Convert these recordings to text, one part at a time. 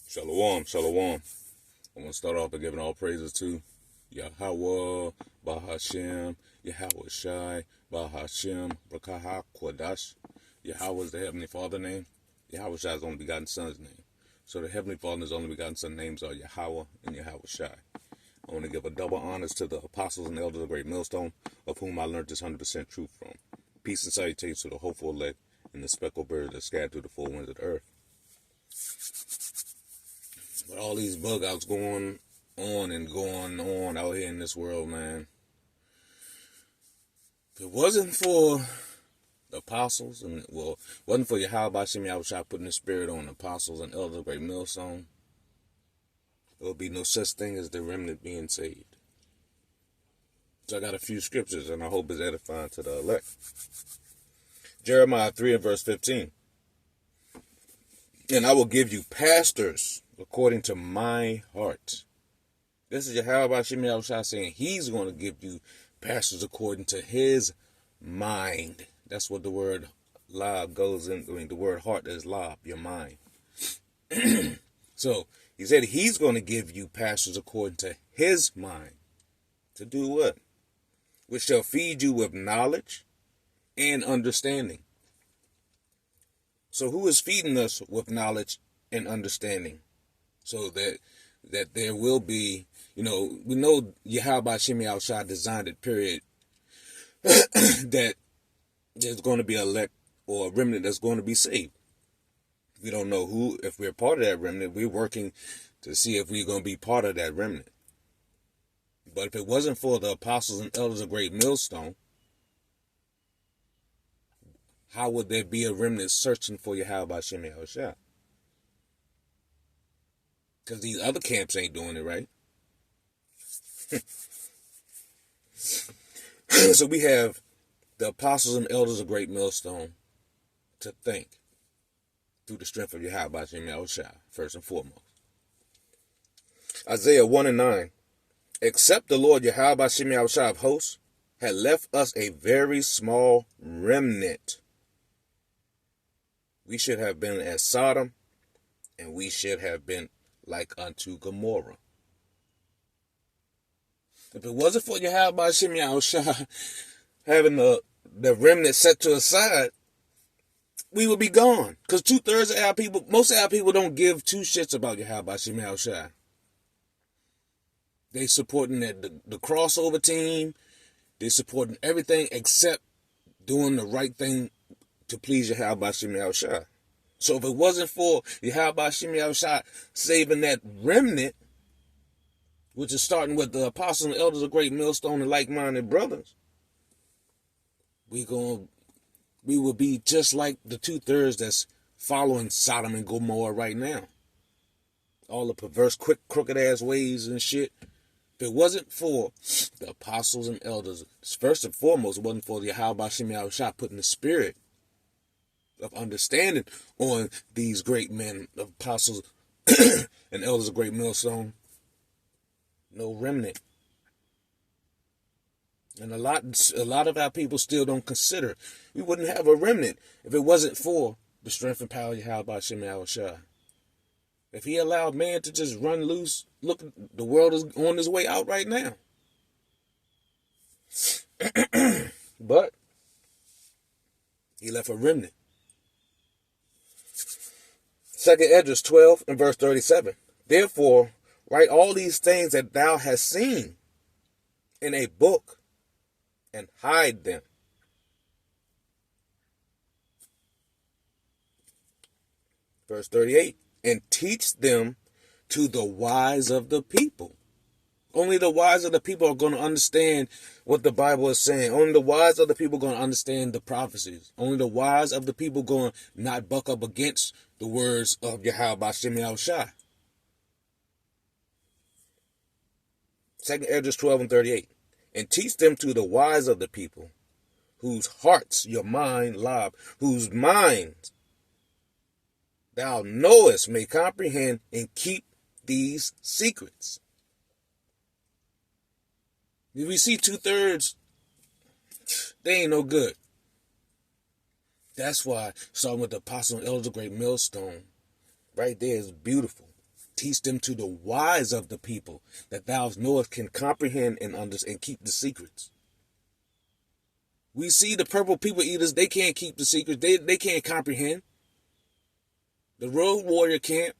Shalom, shalom. I'm going to start off by giving all praises to Yahweh, Bahashem, Yahweh Shai, Bahashem, Brakaha, Kwadash. Yahweh is the Heavenly Father name. Yahweh Shai is the only begotten Son's name. So the Heavenly Father and His only begotten Son names are Yahweh and Yahweh Shai. I want to give a double honors to the apostles and elders of the great millstone, of whom I learned this 100% truth from. Peace and salutations to the hopeful elect and the speckled birds that scattered through the four winds of the earth. But all these bug outs going on out here in this world, man. If it wasn't for the apostles, and wasn't for Yahweh Shem Yahushua putting the spirit on the apostles and elders of the great millstone, there would be no such thing as the remnant being saved. So I got a few scriptures, and I hope it's edifying to the elect. Jeremiah 3 and verse 15. And I will give you pastors according to my heart. This is Yahweh Shem Yahushua saying He's going to give you pastors according to His mind. That's what the word lab goes in. I mean, the word heart is lab, your mind. So He said He's going to give you pastors according to His mind. To do what? Which shall feed you with knowledge and understanding. So who is feeding us with knowledge and understanding? So that there will be, we know Yahweh Shem Yahushua designed it, period, that there's going to be a elect or a remnant that's going to be saved. We don't know who. If we're part of that remnant, we're working to see if we're going to be part of that remnant. But if it wasn't for the apostles and elders of great millstone, how would there be a remnant searching for Yahweh Shem Yahushua? Because these other camps ain't doing it right. So we have the apostles and elders of great millstone to think through the strength of Yahweh Shem Yahushua, first and foremost. Isaiah 1 and 9. Except the Lord Yahweh Shem Yahushua of hosts had left us a very small remnant, we should have been as Sodom, and we should have been like unto Gomorrah. If it wasn't for Yahweh Shem Yahushua having the remnant set to the side, we would be gone. Because 2/3 of our people, most of our people don't give two shits about Yahweh Shem Yahushua. They supporting the crossover team. They supporting everything except doing the right thing to please Yahweh Shem Yahushua. So if it wasn't for Yahweh Shem Yahushua saving that remnant, which is starting with the apostles and elders of great millstone and like-minded brothers, we would be just like the 2/3 that's following Sodom and Gomorrah right now. All the perverse, crooked ass ways and shit. If it wasn't for the apostles and elders, first and foremost, it wasn't for Yahweh Shem Yahushua putting the spirit of understanding on these great men, of apostles and elders of great millstone, no remnant. And a lot of our people still don't consider we wouldn't have a remnant if it wasn't for the strength and power of Yahweh Shem Yahushua. If He allowed man to just run loose, look, the world is on its way out right now. But He left a remnant. 2nd Esdras 12 and verse 37. Therefore, write all these things that thou hast seen in a book and hide them. Verse 38. And teach them to the wise of the people. Only the wise of the people are going to understand what the Bible is saying. Only the wise of the people are going to understand the prophecies. Only the wise of the people are going to not buck up against the words of Yahweh Shem Yahushua. 2nd Esdras 12 and 38. And teach them to the wise of the people, whose hearts your mind lob, whose minds thou knowest may comprehend and keep these secrets. If we see 2/3, they ain't no good. That's why, starting with the apostle and elders of great millstone, Right there is beautiful. Teach them to the wise of the people, that thou knowest can comprehend and understand and keep the secrets. We see the purple people eaters, they can't keep the secrets. They can't comprehend. The road warrior can't.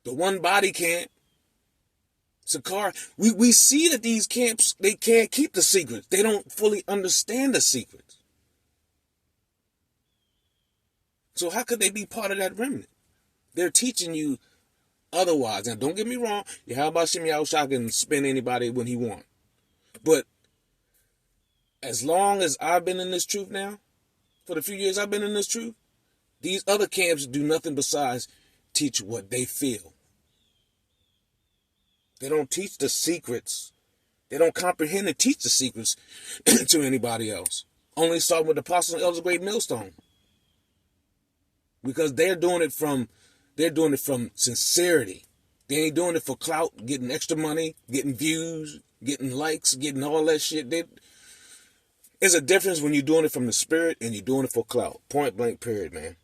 The one body can't. Sakar, we see that these camps, they can't keep the secrets. They don't fully understand the secrets. So how could they be part of that remnant? They're teaching you otherwise. Now, don't get me wrong. Yahweh Hashem Yahushua can spin anybody when he wants. But as long as I've been in this truth now, for the few years I've been in this truth, these other camps do nothing besides teach what they feel. They don't teach the secrets. They don't comprehend and teach the secrets to anybody else. Only starting with the apostles and elders of Great Millstone. Because they're doing it from sincerity. They ain't doing it for clout, getting extra money, getting views, getting likes, getting all that shit. There's a difference when you're doing it from the spirit and you're doing it for clout. Point blank, period, man.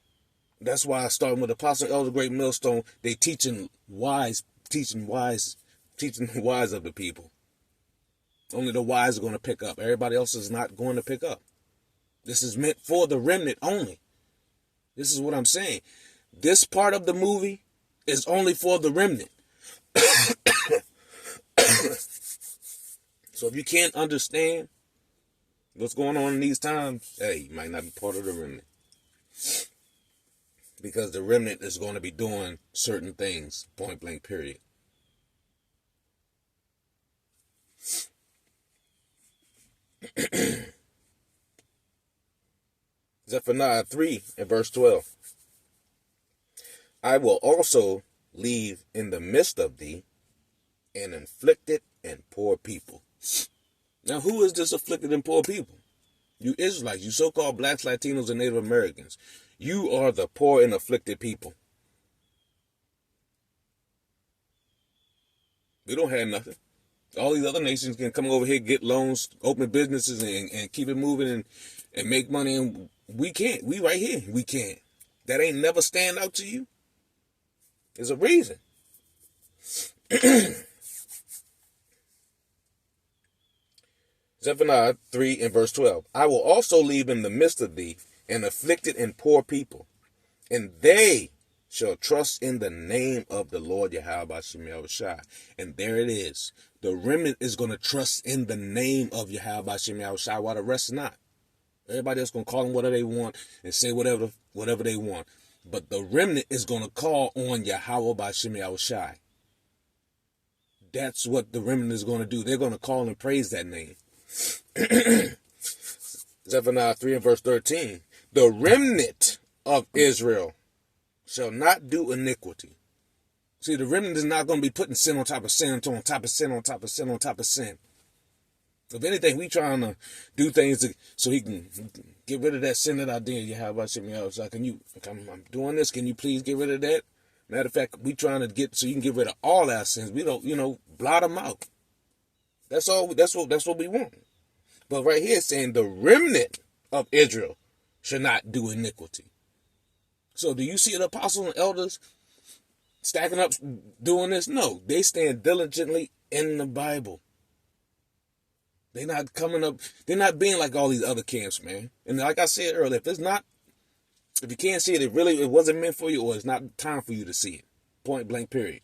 That's why I started with the apostles and elders of Great Millstone. They teaching the wise of the people. Only the wise are going to pick up. Everybody else is not going to pick up. This is meant for the remnant only. This is what I'm saying. This part of the movie is only for the remnant. So if you can't understand what's going on in these times, hey, you might not be part of the remnant. Because the remnant is going to be doing certain things, point blank, period. Zephaniah 3 and verse 12. I will also leave in the midst of thee an afflicted and poor people. Now, who is this afflicted and poor people? You Israelites, you so-called blacks, Latinos, and Native Americans. You are the poor and afflicted people. We don't have nothing. All these other nations can come over here, get loans, open businesses, and keep it moving and make money. And we can't. We right here. We can't. That ain't never stand out to you. There's a reason. Zephaniah 3 and verse 12. I will also leave in the midst of thee an afflicted and poor people, and they shall trust in the name of the Lord Yahweh Hashem Yahushua. And there it is. The remnant is going to trust in the name of Yahweh Hashem Yahushua, while the rest not. Everybody else going to call them whatever they want and say whatever they want. But the remnant is going to call on Yahweh Hashem Yahushua. That's what the remnant is going to do. They're going to call and praise that name. Zephaniah 3 and verse 13. The remnant of Israel shall not do iniquity. See, the remnant is not going to be putting sin on top of sin, on top of sin, on top of sin, on top of sin. If anything, we trying to do things so he can get rid of that sin that I did. You have about me else. I'm doing this. Can you please get rid of that? Matter of fact, we trying to get so you can get rid of all our sins. We don't, blot them out. That's all. That's what we want. But right here, it's saying the remnant of Israel should not do iniquity. So do you see the apostles and elders stacking up doing this? No, they stand diligently in the Bible. They're not coming up. They're not being like all these other camps, man. And like I said earlier, if you can't see it, it wasn't meant for you, or it's not time for you to see it. Point blank, period.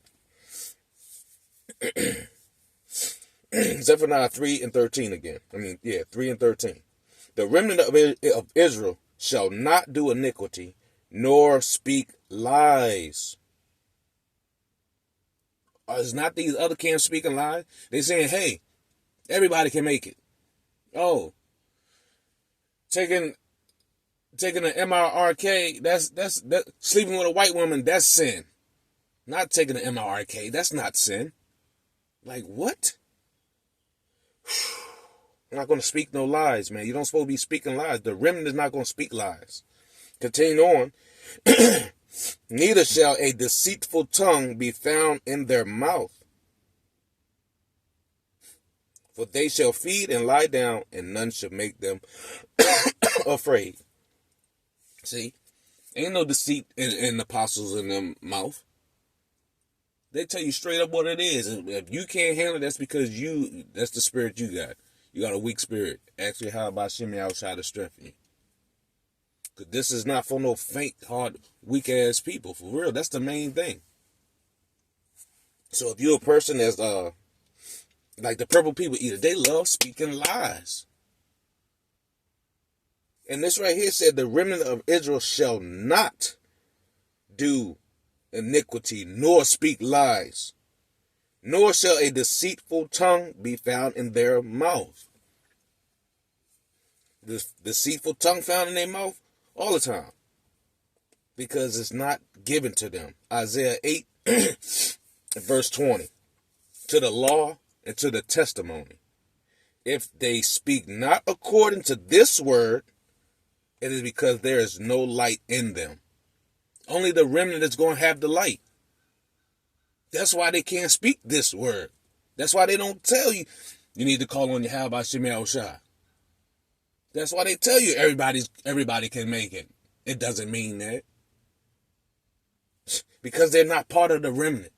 Zephaniah 3 and 13 again. 3 and 13. The remnant of Israel shall not do iniquity, nor speak lies. Is not these other camps speaking lies? They're saying, hey, everybody can make it. Oh, taking an MRRK, that's sleeping with a white woman, that's sin. Not taking an MRRK, that's not sin. Like, what? I'm not going to speak no lies, man. You don't supposed to be speaking lies. The remnant is not going to speak lies. Continue on. Neither shall a deceitful tongue be found in their mouth. For they shall feed and lie down, and none shall make them afraid. See, Ain't no deceit in the apostles in their mouth. They tell you straight up what it is. And if you can't handle it, that's because that's the spirit you got. You got a weak spirit. Actually, how about Shimmy outside to strengthen you? Because this is not for no faint, hard, weak-ass people. For real, that's the main thing. So if you're a person that's, like the purple people eater, they love speaking lies. And this right here said, the remnant of Israel shall not do iniquity, nor speak lies, nor shall a deceitful tongue be found in their mouth. The deceitful tongue found in their mouth all the time, because it's not given to them. Isaiah 8, verse 20. To the law and to the testimony. If they speak not according to this word, it is because there is no light in them. Only the remnant is going to have the light. That's why they can't speak this word. That's why they don't tell you, you need to call on Yahweh Shemel Shah. That's why they tell you everybody can make it. It doesn't mean that. Because they're not part of the remnant.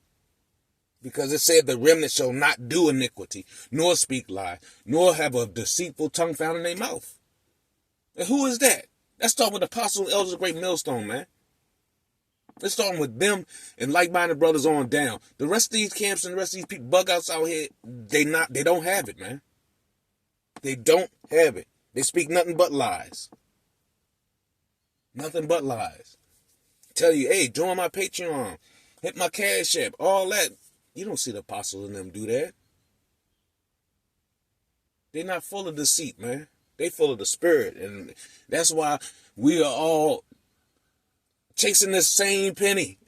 Because it said the remnant shall not do iniquity, nor speak lie, nor have a deceitful tongue found in their mouth. And who is that? That's talking with the apostles and elders of Great Millstone, man. Let's start with them and like-minded brothers on down. The rest of these camps and the rest of these people, bug outs out here, they don't have it, man. They don't have it. They speak nothing but lies. Nothing but lies. Tell you, hey, join my Patreon, hit my Cash App, all that. You don't see the apostles and them do that. They're not full of deceit, man. They full of the spirit. And that's why we are all chasing this same penny,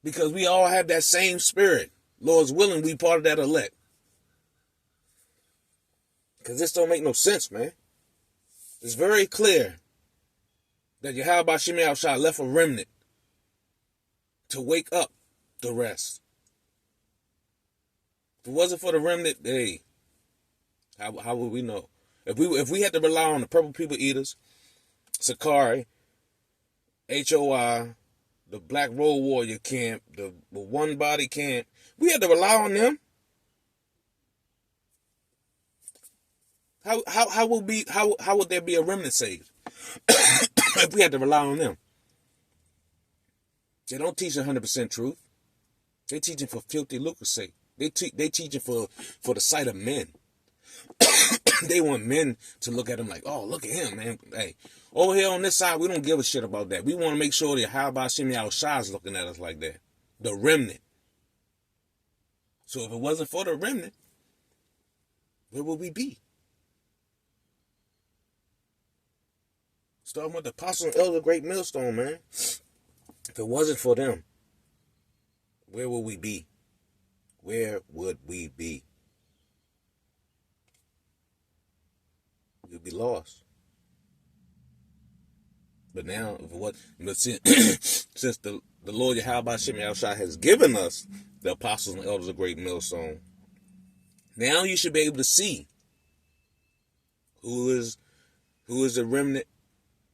because we all have that same spirit. Lord's willing, we part of that elect. Because this don't make no sense, man. It's very clear that Yahweh Shemel Shah left a remnant to wake up the rest. If it wasn't for the remnant, hey, how would we know? If we had to rely on the purple people eaters, Sakari, HOI, the Black Road Warrior camp, the One Body camp, we had to rely on them. How would there be a remnant saved if we had to rely on them? They don't teach 100% truth. They teaching for filthy lucre's sake. They teaching for the sight of men. They want men to look at them like, oh, look at him, man. Hey, over here on this side, we don't give a shit about that. We want to make sure that how about Shimei Shah is looking at us like that. The remnant. So if it wasn't for the remnant, where would we be? Starting with the Apostle and Elder Great Millstone, man. If it wasn't for them, where would we be? Where would we be? We'd be lost. But now, if it was, but since the Lord Yahweh Shemel Shah has given us the Apostles and Elders of Great Millstone, now you should be able to see who is the remnant,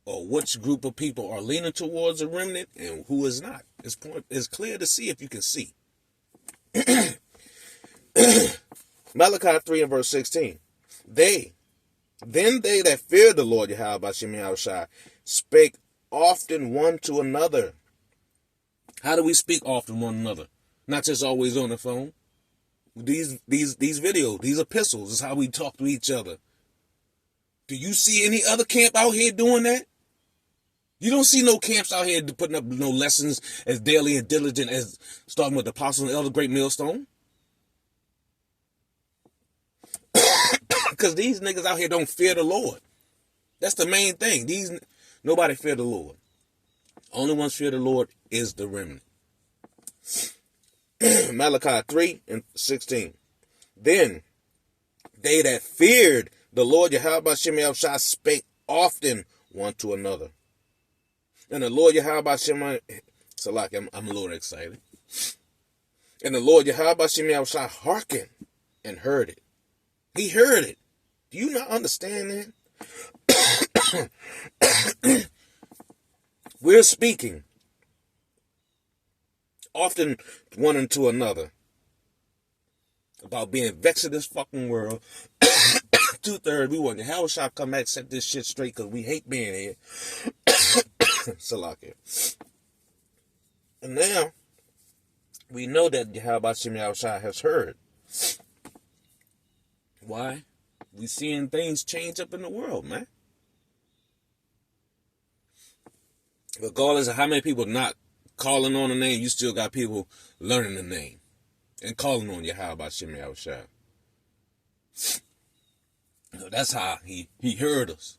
or which group of people are leaning towards a remnant and who is not. It's clear to see if you can see. Malachi 3 and verse 16. Then they that feared the Lord Yahweh Shemel Shah spake often one to another. How do we speak often one another? Not just always on the phone. These videos, these epistles is how we talk to each other. Do you see any other camp out here doing that? You don't see no camps out here putting up no lessons as daily and diligent as starting with the Apostle and Elder Great Millstone. Because these niggas out here don't fear the Lord. That's the main thing. Nobody fear the Lord. Only ones fear the Lord is the remnant. Malachi 3 and 16. Then they that feared the Lord Yahweh Shemel Shah spake often one to another. And the Lord Yahweh Shemel, I'm a little excited. And the Lord Yahweh Shemel Shah hearkened and heard it. He heard it. Do you not understand that? We're speaking often one into another about being vexed in this fucking world. 2/3, we want the hell shot come back, set this shit straight because we hate being here. Salakia. And now, we know that Yahweh Shem Yahushua has heard. Why? We seeing things change up in the world, man. Regardless of how many people not calling on the name, you still got people learning the name and calling on Yahweh Shem Yahushua. So that's how he heard us.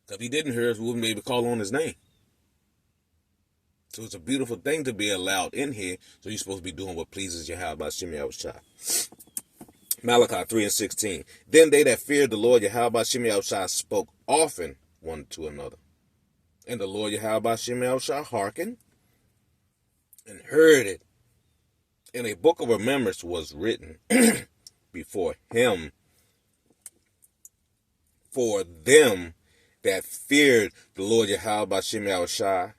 If he didn't hear us, we wouldn't be able to call on his name. So it's a beautiful thing to be allowed in here. So you're supposed to be doing what pleases Yahweh Shem Yahushua. Malachi 3:16. Then they that feared the Lord Yahweh Shem Yahushua spoke often one to another. And the Lord Yahweh Shem Yahushua hearkened and heard it. And a book of remembrance was written before him for them that feared the Lord Yahweh Shem Yahushua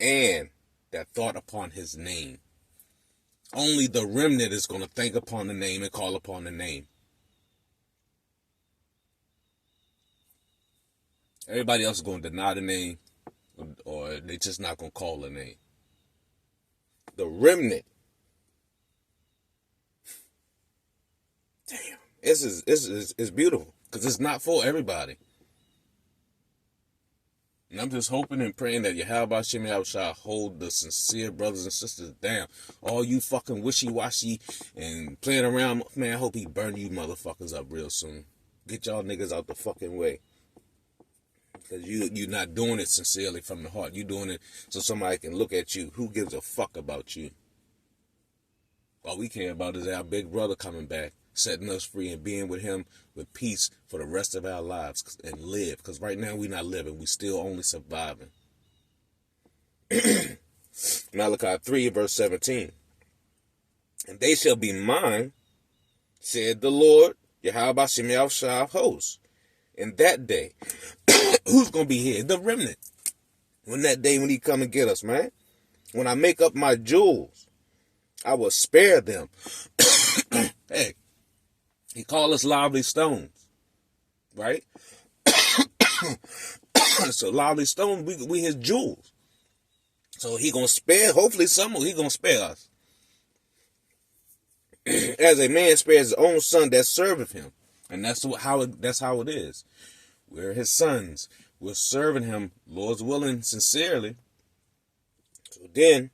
and that thought upon his name. Only the remnant is going to think upon the name and call upon the name. Everybody else is going to deny the name, or they're just not going to call the name. The remnant. Damn. It's beautiful because it's not for everybody. And I'm just hoping and praying that Yahweh Shem Yahushua hold the sincere brothers and sisters down. All you fucking wishy-washy and playing around, man, I hope he burn you motherfuckers up real soon. Get y'all niggas out the fucking way. Because you're not doing it sincerely from the heart. You're doing it so somebody can look at you. Who gives a fuck about you? All we care about is our big brother coming back, setting us free and being with him with peace for the rest of our lives and live. Because right now we're not living. We still only surviving. Malachi 3:17. And they shall be mine, said the Lord, Yahweh Shem Yahushua of hosts. In that day, who's going to be here? The remnant. When that day when he come and get us, man. When I make up my jewels, I will spare them. Hey, he called us lively stones, right? So lively stones, we his jewels. So he going to spare, hopefully he going to spare us. As a man spares his own son that serveth him. And that's how it is. We're his sons. We're serving him, Lord's willing, sincerely. So then,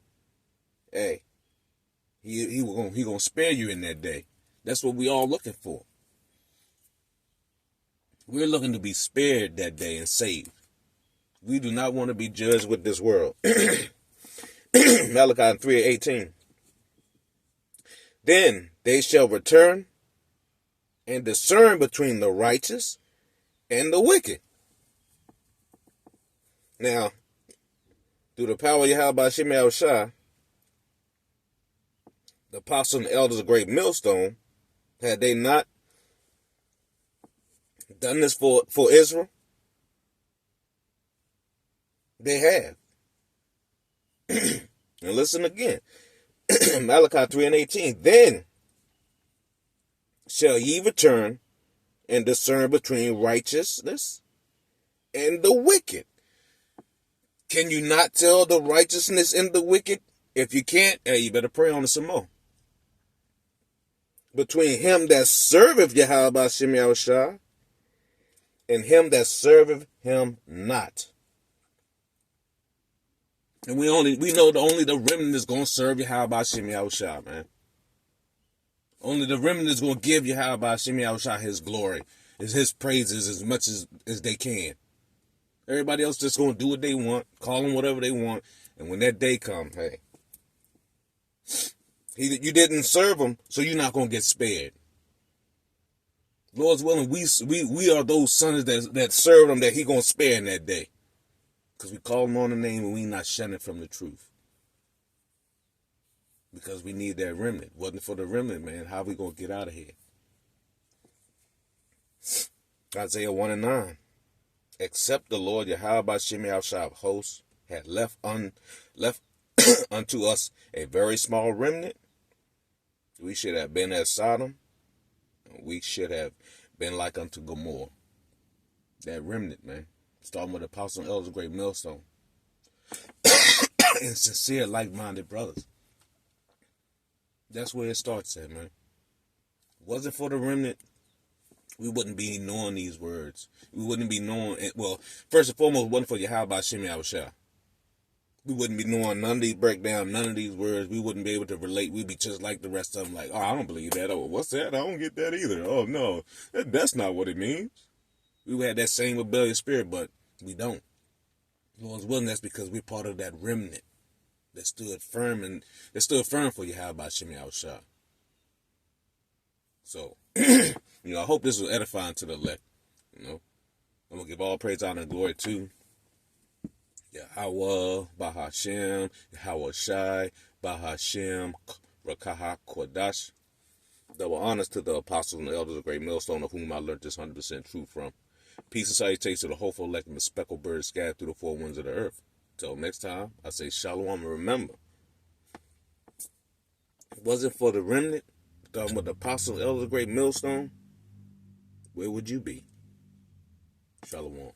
hey, he gonna spare you in that day. That's what we all looking for. We're looking to be spared that day and saved. We do not want to be judged with this world. Malachi 3:18. Then they shall return and discern between the righteous and the wicked. Now, through the power of Yahweh Shem Yahushua, the apostles and the elders of Great Millstone, had they not done this for Israel? They have. And listen again. Malachi 3:18. Then shall ye return and discern between righteousness and the wicked. Can you not tell the righteousness and the wicked? If you can't, hey, you better pray on it some more. Between him that serveth Yahweh Shem Yahushua and him that serveth him not. And we know only the remnant is going to serve Yahweh Shem Yahushua, man. Only the remnant is going to give Yahweh Shem Yahushua his glory, his praises as much as they can. Everybody else just going to do what they want, call them whatever they want, and when that day comes, hey, you didn't serve him, so you're not going to get spared. Lord's willing, we are those sons that serve him that he going to spare in that day. Because we call him on the name and we not shunning from the truth. Because we need that remnant. Wasn't for the remnant, man, how we going to get out of here? Isaiah 1:9. Except the Lord Yahweh Shem Yahushua of hosts had left unto us a very small remnant, we should have been as Sodom, and we should have been like unto Gomorrah. That remnant, man. Starting with the apostles and elders, a great millstone. And sincere, like-minded brothers. That's where it starts at, man. Wasn't for the remnant, we wouldn't be knowing these words. We wouldn't be knowing, well, first and foremost, wasn't for Yahweh Shem Yahushua. We wouldn't be knowing none of these breakdowns, none of these words. We wouldn't be able to relate. We'd be just like the rest of them, like, oh, I don't believe that. Oh, what's that? I don't get that either. Oh, no, that's not what it means. We had that same rebellious spirit, but we don't. Lord's willing, that's because we're part of that remnant that stood firm for Yahweh Shem Yahushua. So, I hope this was edifying to the elect. I'm going to give all praise, honor, and glory to Yahweh, Bahashem, Yahweh Shai, Bahashem, Rakaha Kodash. Double honors to the apostles and the elders of Great Millstone, of whom I learned this 100% truth from. Peace and salutations to the hopeful elect and the speckled birds scattered through the four winds of the earth. Until next time, I say shalom, and remember, if it wasn't for the remnant, talking about the apostles and elders of Great Millstone, where would you be? Shalom.